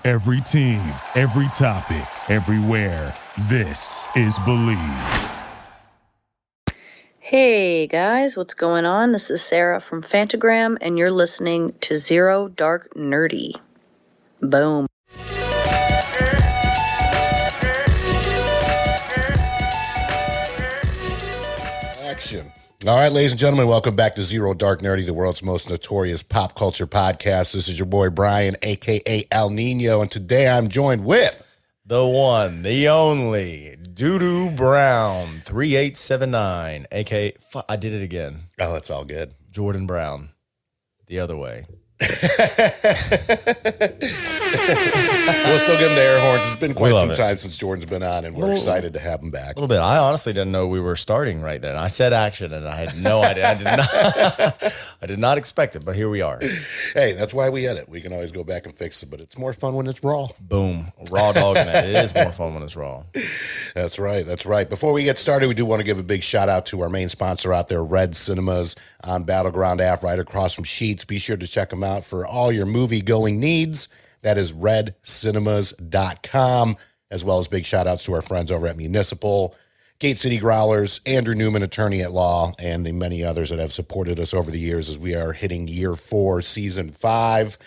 Every team, every topic, everywhere. This is Believe. Hey guys, what's going on? This is Sarah from Fantagram, and you're listening to Zero Dark Nerdy. Boom. Action. All right, ladies and gentlemen, welcome back to Zero Dark Nerdy, the world's most notorious pop culture podcast. This is your boy Brian, a.k.a. El Nino, and today I'm joined with... the one, the only, Doo-Doo Brown, 3879, a.k.a. I did it again. Oh, it's all good. Jordan Brown, the other way. We'll still give him the air horns. It's been quite some time since Jordan's been on, and we're excited to have him back. A little bit. I honestly didn't know we were starting right then. I said action, and I had no idea. I did not expect it, but here we are. Hey, that's why we edit. We can always go back and fix it, but it's more fun when it's raw. Boom. Raw dog, man. It is more fun when it's raw. That's right. That's right. Before we get started, we do want to give a big shout out to our main sponsor out there, Red Cinemas on Battleground Ave, right across from Sheetz. Be sure to check them out for all your movie-going needs. That is redcinemas.com, as well as big shout-outs to our friends over at Municipal, Gate City Growlers, Andrew Newman, attorney at law, and the many others that have supported us over the years as we are hitting year 4, season 5.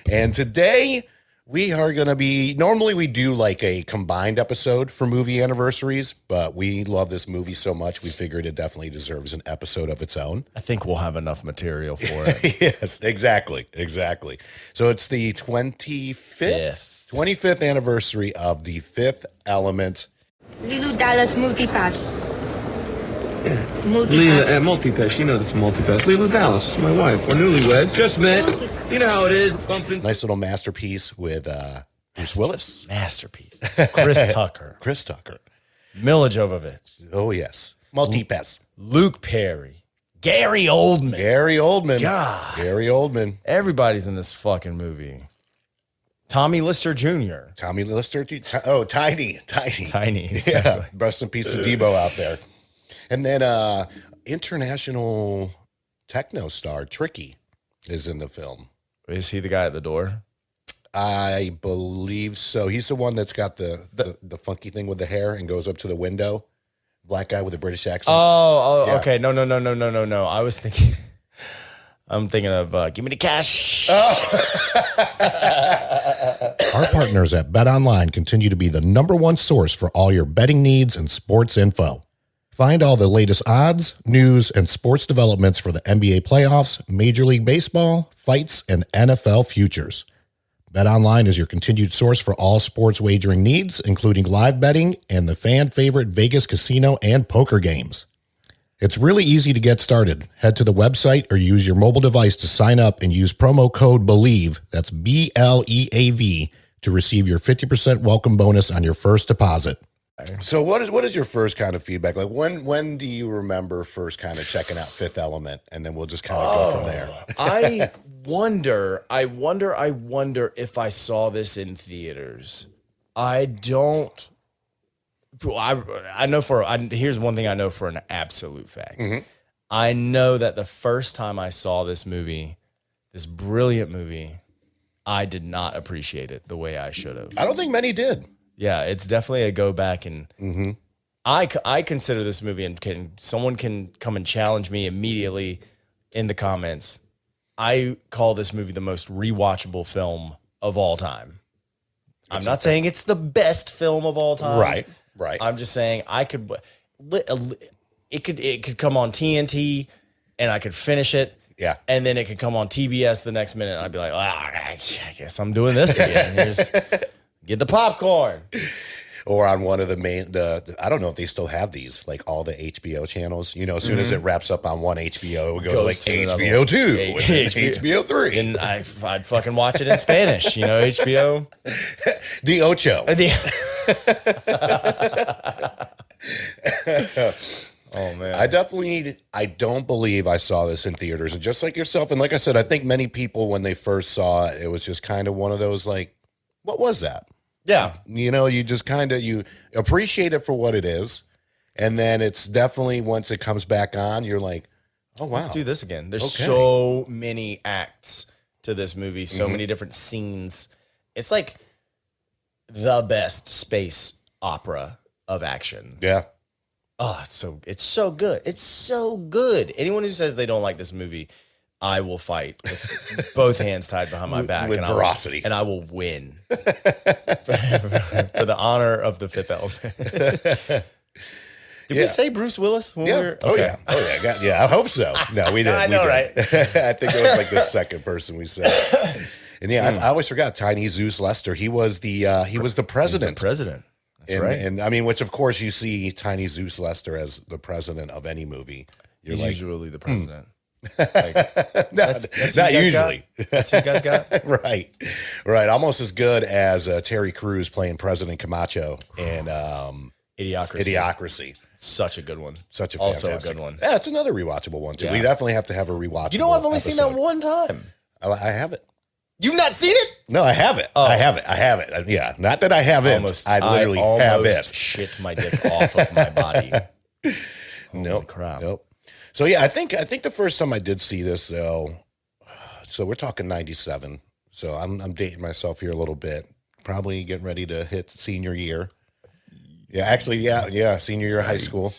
And today... we are going to be, normally we do like a combined episode for movie anniversaries, but we love this movie so much, we figured it definitely deserves an episode of its own. I think we'll have enough material for it. Yes, exactly. So it's the 25th anniversary of The Fifth Element. Leeloo Dallas Multipass. Yeah. Multipass. You know this multipass. Leeloo Dallas, my wife. We're newlyweds. Just met. You know how it is. Bumping. Nice little masterpiece with Bruce Willis. Masterpiece. Chris Tucker. Mila Jovovich. Oh, yes. Multipass. Luke Perry. Gary Oldman. God. Gary Oldman. Everybody's in this fucking movie. Tommy Lister Jr. Tiny. Tiny. Exactly. Yeah. Rest in peace to Debo out there. And then international techno star Tricky is in the film. Is he the guy at the door? I believe so. He's the one that's got the funky thing with the hair and goes up to the window. Black guy with a British accent. Yeah. Okay. No. I'm thinking of give me the cash. Our partners at BetOnline continue to be the #1 source for all your betting needs and sports info. Find all the latest odds, news, and sports developments for the NBA playoffs, Major League Baseball, fights, and NFL futures. BetOnline is your continued source for all sports wagering needs, including live betting and the fan favorite Vegas casino and poker games. It's really easy to get started. Head to the website or use your mobile device to sign up and use promo code BELIEVE, that's BLEAV, to receive your 50% welcome bonus on your first deposit. So what is your first kind of feedback? Like when do you remember first kind of checking out Fifth Element, and then we'll just kind of go from there. I wonder if I saw this in theaters. I don't. I know here's one thing I know for an absolute fact. Mm-hmm. I know that the first time I saw this movie, this brilliant movie, I did not appreciate it the way I should have. I don't think many did. Yeah, it's definitely a go back, and I consider this movie, and someone can come and challenge me immediately in the comments. I call this movie the most rewatchable film of all time. I'm not saying it's the best film of all time. Right. I'm just saying it could come on TNT and I could finish it. Yeah. And then it could come on TBS the next minute and I'd be like, I guess I'm doing this again. Here's get the popcorn. Or on one of the main, I don't know if they still have these, like all the HBO channels. You know, as soon as it wraps up on one HBO, it would go to like HBO 2, and HBO 3. And I'd fucking watch it in Spanish, you know, HBO. The Ocho. Oh, man. I don't believe I saw this in theaters. And just like yourself, and like I said, I think many people, when they first saw it, it was just kind of one of those like, what was that? Yeah. You know, you just kind of, you appreciate it for what it is. And then it's definitely, once it comes back on, you're like, oh, wow. Let's do this again. There's so many acts to this movie, so many different scenes. It's like the best space opera of action. Yeah. Oh, it's so good. It's so good. Anyone who says they don't like this movie, I will fight with both hands tied behind my back with ferocity. I will win for the honor of The Fifth Element. Did we say Bruce Willis? When we were, okay. I hope so. No, we didn't. I know, right? I think it was like the second person we said. And I always forgot Tiny Zeus Lester. He was the president. That's right. And I mean, which of course you see Tiny Zeus Lester as the president of any movie. You're He's like, usually the president. That's not usually. That's who you guys got? Right. Almost as good as Terry Crews playing President Camacho in Idiocracy. Such a good one. Such a also fantastic. a good one. Yeah, it's another rewatchable one too. Yeah. We definitely have to have a rewatchable. You know, I've only seen that episode. one time. I have it. You've not seen it? No, I have it. Oh. I have it. Yeah, not that I haven't. I literally have it. Shit my dick off of my body. Nope. Crap. Nope. So yeah, I think the first time I did see this though, so we're talking 97. So I'm dating myself here a little bit. Probably getting ready to hit senior year. Yeah, actually, yeah, senior year of high school.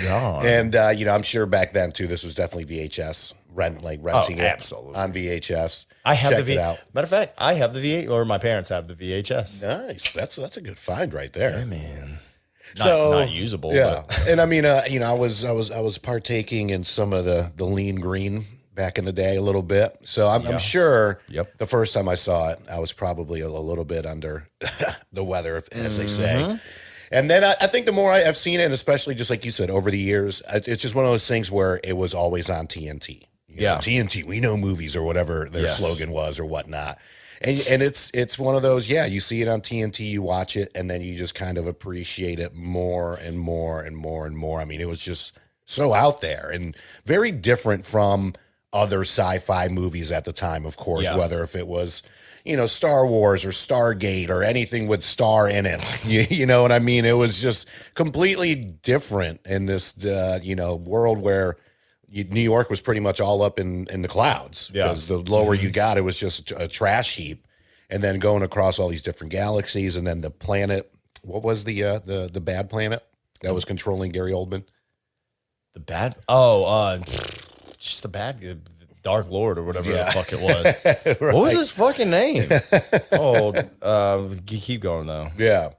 God. And I'm sure back then too, this was definitely VHS, renting it absolutely. on VHS. I have Check the it out. Matter of fact, I have the VHS, or my parents have the VHS. Nice. That's a good find right there. Hey, man. Not usable. Yeah, But. and I mean, I was partaking in some of the lean green back in the day a little bit. So I'm sure the first time I saw it, I was probably a little bit under the weather, as they say. And then I think the more I've seen it, and especially just like you said, over the years, it's just one of those things where it was always on TNT. You know, TNT, we know movies or whatever their slogan was or whatnot. And it's one of those, you see it on TNT, you watch it, and then you just kind of appreciate it more and more and more and more. I mean, it was just so out there and very different from other sci-fi movies at the time, of course, whether if it was, Star Wars or Stargate or anything with star in it. You know what I mean? It was just completely different in this, world where New York was pretty much all up in the clouds. Because the lower you got, it was just a trash heap. And then going across all these different galaxies, and then the planet. What was the bad planet that was controlling Gary Oldman? The bad? Oh, just the bad Dark Lord or whatever the fuck it was. Right. What was his fucking name? Keep going though. Yeah.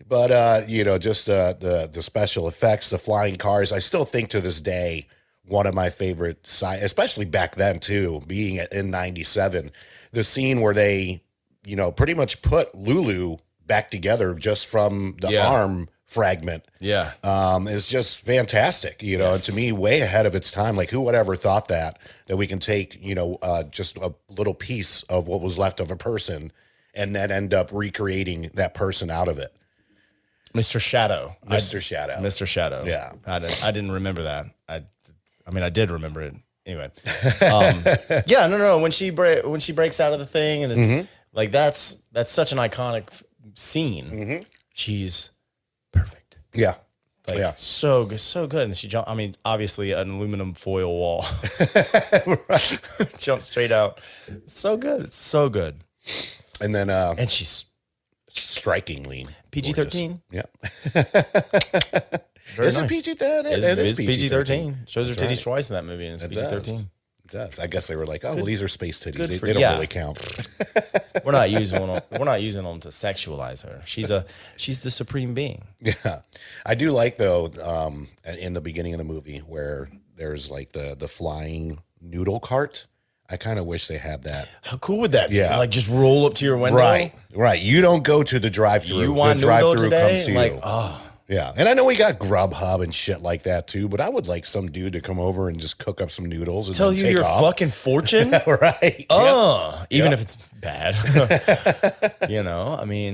But just the special effects, the flying cars. I still think to this day, one of my favorite, especially back then too, being in 97, the scene where they, pretty much put Lulu back together just from the arm fragment. Yeah. Is just fantastic, and to me, way ahead of its time. Like, who would ever thought that we can take, just a little piece of what was left of a person and then end up recreating that person out of it. Mr. Shadow. Mr. Shadow. Yeah. I didn't remember that. I did remember it anyway. No. When she breaks out of the thing, and it's like that's such an iconic scene. She's perfect. Yeah. So good. And she jumped. Obviously an aluminum foil wall. Jumped straight out. So good. It's so good. And then and she's strikingly PG-13. Yeah. Is it PG-13? It is PG-13. Shows her titties twice in that movie, and it's PG-13. It does. I guess they were like, these are space titties. They don't really count. We're not using them to sexualize her. She's the supreme being. Yeah. I do like though, in the beginning of the movie where there's like the flying noodle cart. I kind of wish they had that. How cool would that be? Yeah. Like just roll up to your window. Right. You don't go to the drive-thru. You want the noodle drive-thru today? comes to like, you. oh. Yeah. And I know we got Grubhub and shit like that too, but I would like some dude to come over and just cook up some noodles and tell then you take your off. fucking fortune. Right. Even if it's bad. That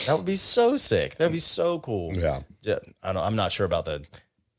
would be so sick. That'd be so cool. Yeah. I'm not sure about the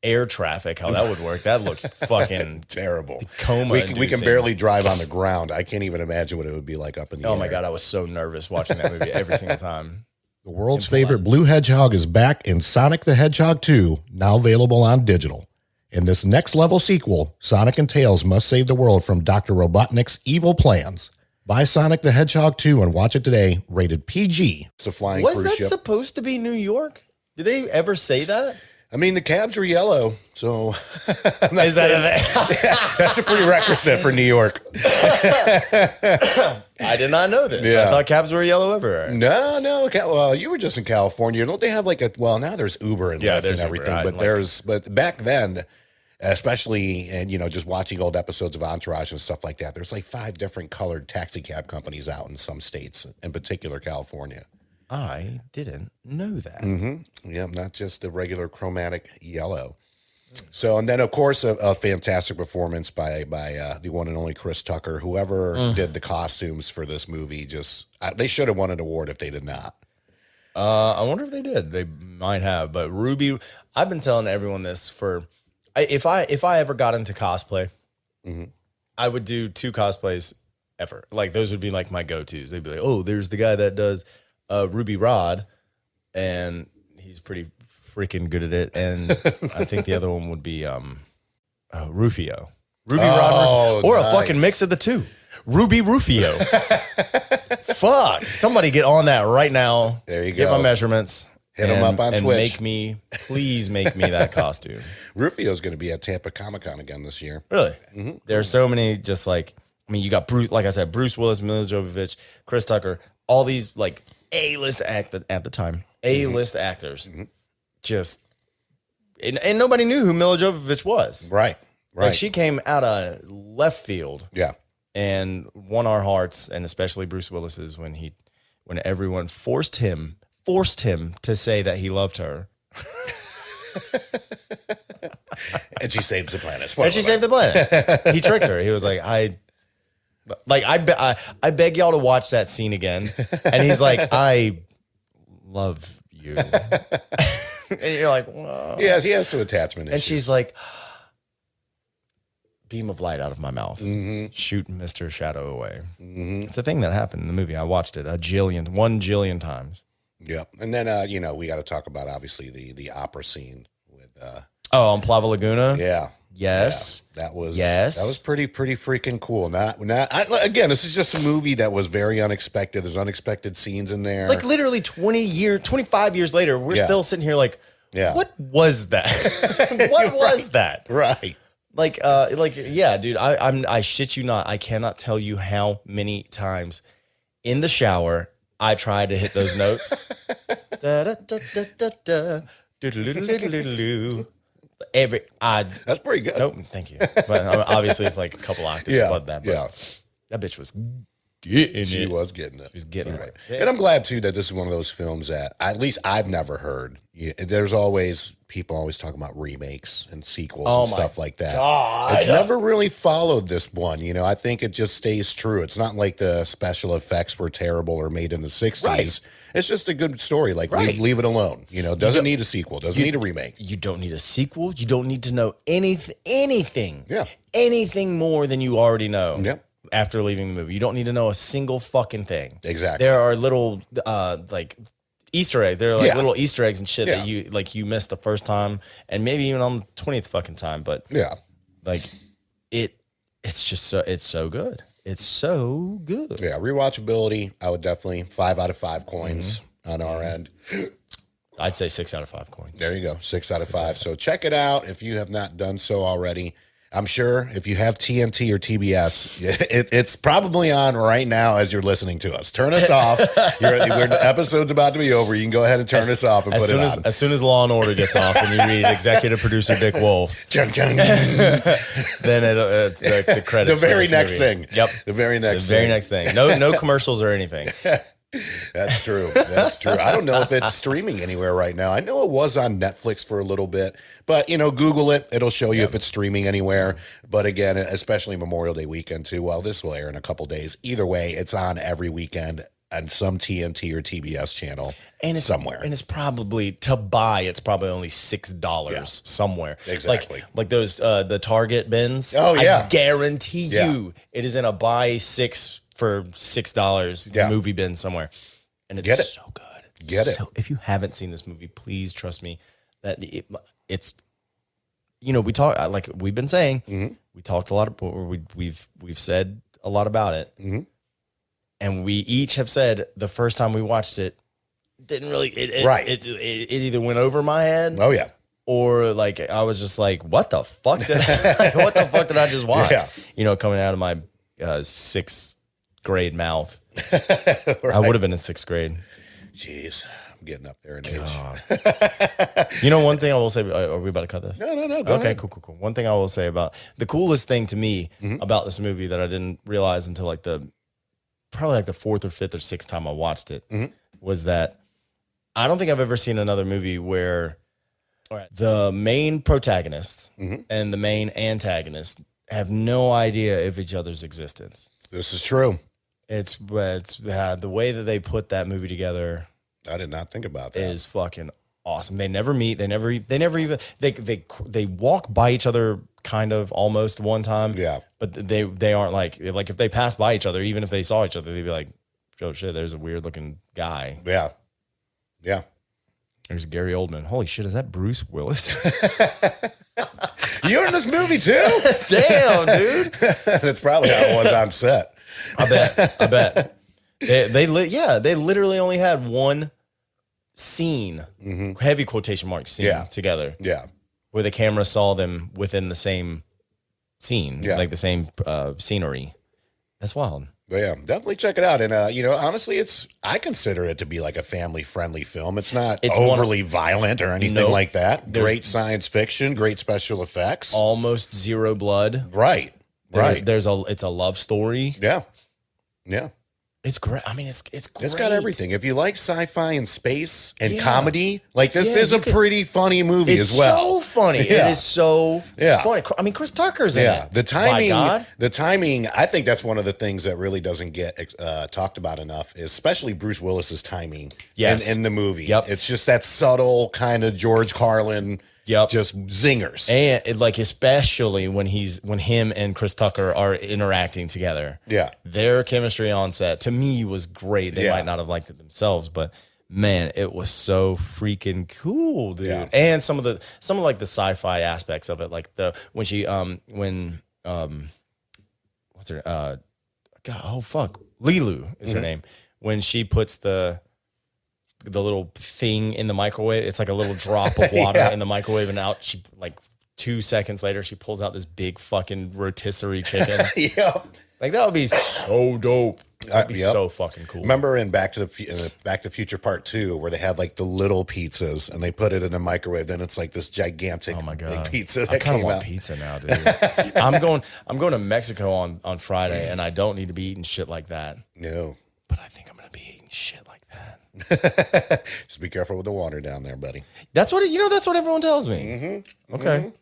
air traffic, how that would work. That looks fucking terrible. Coma. We can barely drive on the ground. I can't even imagine what it would be like up in the air. Oh my God. I was so nervous watching that movie every single time. The world's favorite blue hedgehog is back in Sonic the Hedgehog 2, now available on digital. In this next level sequel, Sonic and Tails must save the world from Dr. Robotnik's evil plans. Buy Sonic the Hedgehog 2 and watch it today. Rated PG. It's a flying Was cruise that ship. supposed to be New York? Did they ever say that? I mean, the cabs are yellow, so Is that that's a prerequisite for New York. I did not know this. Yeah. I thought cabs were yellow everywhere. No. Well, you were just in California. Don't they have like a? Well, now there's Uber and Lyft there's and Uber. everything, but back then, especially and just watching old episodes of Entourage and stuff like that, there's like 5 different colored taxi cab companies out in some states, in particular California. I didn't know that. Yeah, not just the regular chromatic yellow. So, and then of course a fantastic performance by the one and only Chris Tucker. Whoever did the costumes for this movie, they should have won an award if they did not. I wonder if they did. They might have. But Ruby, I've been telling everyone this if I ever got into cosplay, I would do 2 cosplays ever. Like those would be like my go-tos. They'd be like, oh, there's the guy that does Ruby Rod, and he's pretty freaking good at it. And I think the other one would be Rufio. Ruby Rod, or nice. a fucking mix of the 2. Ruby Rufio. Fuck. Somebody get on that right now. There you Get go. my measurements. Hit 'em up on and Twitch. Please make me that costume. Rufio's going to be at Tampa Comic-Con again this year. Really? There's so many just like, I mean, you got Bruce, like I said, Bruce Willis, Mila Jovovich, Chris Tucker, all these like A-list at the time, A-list actors. Just, and nobody knew who Mila Jovovich was. Right. Like she came out of left field Yeah. and won our hearts, and especially Bruce Willis's when everyone forced him to say that he loved her. And she saves the planet. And she saved the planet. He tricked her. He was like, I beg y'all to watch that scene again. And he's like, I love you. And you're like, whoa. Yeah, he has some attachment And issues. she's like, beam of light out of my mouth. Shoot Mr. Shadow away. It's a thing that happened in the movie. I watched it 1 jillion times. Yep. And then, we got to talk about, obviously, the opera scene with, On Plava Laguna? yeah. Yes. Yeah, that was pretty freaking cool. Again, this is just a movie that was very unexpected. There's unexpected scenes in there. Like literally 25 years later, we're still sitting here like, what was that? What was that? Right. Yeah, dude, I shit you not. I cannot tell you how many times in the shower I tried to hit those notes. Da, da, da, da, da, da. Do-do-do-do-do-do-do. That's pretty good. Nope, thank you. But obviously, it's like a couple octaves above that. But that bitch was getting She it. was getting it. She was getting That's it. right. And I'm glad, too, that this is one of those films that at least I've never heard. There's always people always talking about remakes and sequels and stuff like that. God. It's never really followed this one. I think it just stays true. It's not like the special effects were terrible or made in the 60s. Right. It's just a good story. Like, leave it alone. Doesn't need a sequel. Doesn't need a remake. You don't need a sequel. You don't need to know anything. Yeah. Anything more than you already know. Yep. After leaving the movie, you don't need to know a single fucking thing. Exactly. There are little like Easter egg. There are like Yeah. little Easter eggs and shit Yeah. that you missed the first time, and maybe even on the 20th fucking time. But Yeah. like it's just so good. It's so good. Yeah. Rewatchability, I would definitely 5 out of 5 coins on our end. I'd say 6 out of 5 coins. There you go. 6 out of 5. So check it out if you have not done so already. I'm sure if you have TNT or TBS, it's probably on right now as you're listening to us. Turn us off. The episode's about to be over. You can go ahead and turn us off and put it on. As soon as Law and Order gets off and you read executive producer Dick Wolf, Chung, chung. then it's the credits. The very for this next movie. thing. Yep. The very next The very thing. next thing. No commercials or anything. That's true. That's true. I don't know if it's streaming anywhere right now. I know it was on Netflix for a little bit, but Google it. It'll show you if it's streaming anywhere. But again, especially Memorial Day weekend too. Well, this will air in a couple days. Either way, it's on every weekend on some TNT or TBS channel somewhere. And it's probably to buy. It's probably only $6 somewhere. Exactly. Like those the Target bins. Oh, yeah. I guarantee you it is in a buy 6 for $6 movie bin somewhere, and it's so good. Get it. If you haven't seen this movie, please trust me that it's. We talk like we've been saying. We talked a lot. We've said a lot about it. And we each have said the first time we watched it, didn't really, it either went over my head. Oh, yeah. Or like, I was just like, what the fuck did I just watch? Yeah. You know, coming out of my 6th grade mouth. Right. I would have been in 6th grade. Jeez, I'm getting up there in age. You know, one thing I will say, are we about to cut this? No. Go ahead. Cool. One thing I will say about the coolest thing to me about this movie that I didn't realize until like probably the 4th or 5th or 6th time I watched it was that I don't think I've ever seen another movie where the main protagonist and the main antagonist have no idea of each other's existence. This is true. It's the way that they put that movie together. I did not think about that. Is fucking awesome. They never meet. They never even they walk by each other kind of almost one time. Yeah. But they aren't like if they pass by each other, even if they saw each other, they'd be like, oh shit, there's a weird looking guy. Yeah. Yeah. There's Gary Oldman. Holy shit, is that Bruce Willis? You're in this movie too? Damn, dude. That's probably how it was on set. I bet. They literally only had one scene, heavy quotation mark scene together. Yeah. Where the camera saw them within the same scene, like the same scenery. That's wild. But yeah, definitely check it out. And, honestly, I consider it to be like a family-friendly film. It's not overly violent or anything like that. Great science fiction, great special effects. Almost zero blood. Right. It's a love story. Yeah. Yeah. It's great. I mean, it's great. It's got everything. If you like sci-fi and space and comedy, like this is a pretty funny movie as well. It's so funny. Yeah. It is so funny. I mean, Chris Tucker's in it. The timing, I think that's one of the things that really doesn't get talked about enough, especially Bruce Willis's timing in the movie. Yep. It's just that subtle kind of George Carlin just zingers. And especially when him and Chris Tucker are interacting together. Yeah. Their chemistry on set to me was great. They might not have liked it themselves, but man, it was so freaking cool, dude. Yeah. And some of the sci-fi aspects of it, like what's her Lilu is her name. When she puts the little thing in the microwave, it's like a little drop of water in the microwave, and out she 2 seconds later she pulls out this big fucking rotisserie chicken. Like that would be so dope. That'd be so fucking cool. Remember in Back to the Future Part 2 where they had like the little pizzas and they put it in a microwave, then it's like this gigantic big pizza that I kind of want out. pizza now, dude. I'm going to Mexico on Friday, and I don't need to be eating shit like that. No. But I think I'm gonna be eating shit like that. Just be careful with the water down there, buddy. That's what everyone tells me. Okay.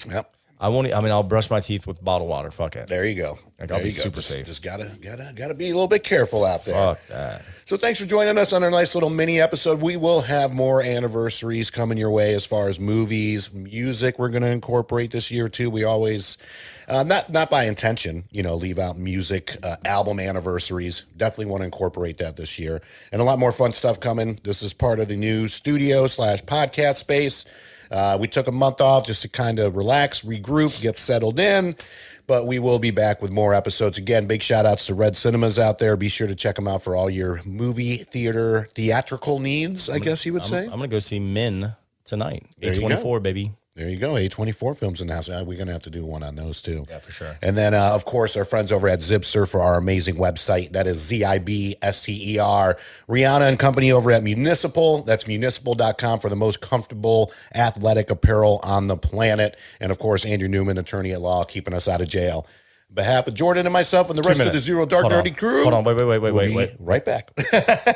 Yep. I'll brush my teeth with bottled water. Fuck it. There you go. I'll be super safe. Just gotta be a little bit careful out there. Fuck that. So thanks for joining us on our nice little mini episode. We will have more anniversaries coming your way as far as movies, music we're going to incorporate this year too. We always, not by intention, leave out music, album anniversaries. Definitely want to incorporate that this year. And a lot more fun stuff coming. This is part of the new studio/podcast space. We took a month off just to kind of relax, regroup, get settled in. But we will be back with more episodes. Again, big shout outs to Red Cinemas out there. Be sure to check them out for all your movie theatrical needs, I guess you would say. I'm going to go see Men tonight. There you A24, go. baby. There you go. A24 films in the house. We're going to have to do one on those too. Yeah, for sure. And then, of course, our friends over at Zipster for our amazing website. That is ZIBSTER. Rihanna and company over at Municipal. That's municipal.com for the most comfortable athletic apparel on the planet. And, of course, Andrew Newman, attorney at law, keeping us out of jail. On behalf of Jordan and myself and the rest of the Zero Dark Nerdy crew. Hold on. Wait. Right back.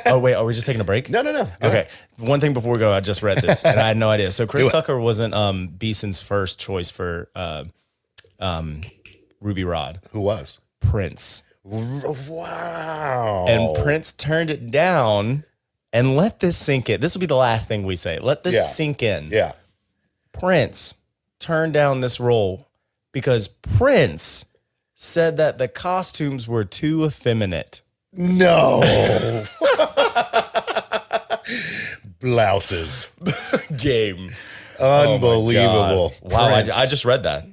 Oh, wait. Are we just taking a break? No. Okay. One thing before we go, I just read this and I had no idea. So Chris Tucker wasn't Beeson's first choice for Ruby Rod. Who was? Prince. Wow. And Prince turned it down, and let this sink in. This will be the last thing we say. Let this sink in. Yeah. Prince turned down this role because Prince said that the costumes were too effeminate. No. Blouses. Game. Unbelievable. Oh wow, Prince. I just read that.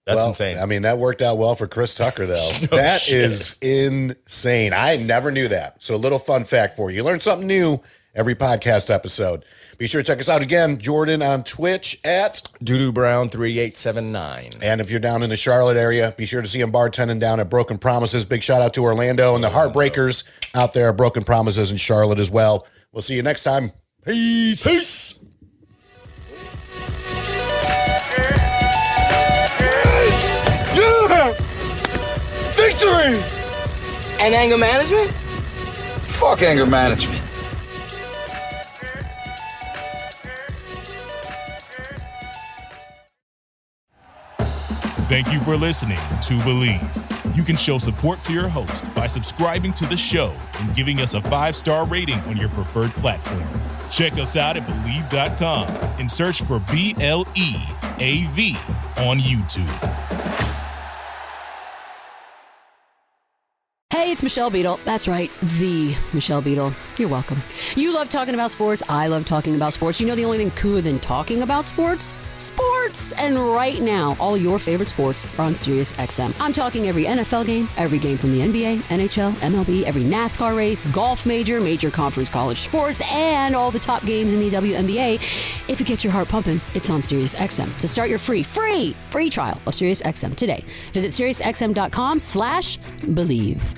That's insane. I mean, that worked out well for Chris Tucker, though. That is insane. I never knew that. So a little fun fact for you. You learn something new every podcast episode. Be sure to check us out again, Jordan, on Twitch at Doodoo Brown 3879. And if you're down in the Charlotte area, be sure to see him bartending down at Broken Promises. Big shout out to Orlando and the Heartbreakers out there at Broken Promises in Charlotte as well. We'll see you next time. Peace. Peace. Yeah! Victory! And anger management? Fuck anger management. Thank you for listening to Believe. You can show support to your host by subscribing to the show and giving us a 5-star rating on your preferred platform. Check us out at Believe.com and search for BLEAV on YouTube. Hey, it's Michelle Beadle. That's right, the Michelle Beadle. You're welcome. You love talking about sports. I love talking about sports. You know the only thing cooler than talking about sports? Sports! And right now, all your favorite sports are on SiriusXM. I'm talking every NFL game, every game from the NBA, NHL, MLB, every NASCAR race, golf major conference college sports, and all the top games in the WNBA. If it gets your heart pumping, it's on SiriusXM. To start your free trial of SiriusXM today, visit SiriusXM.com/believe.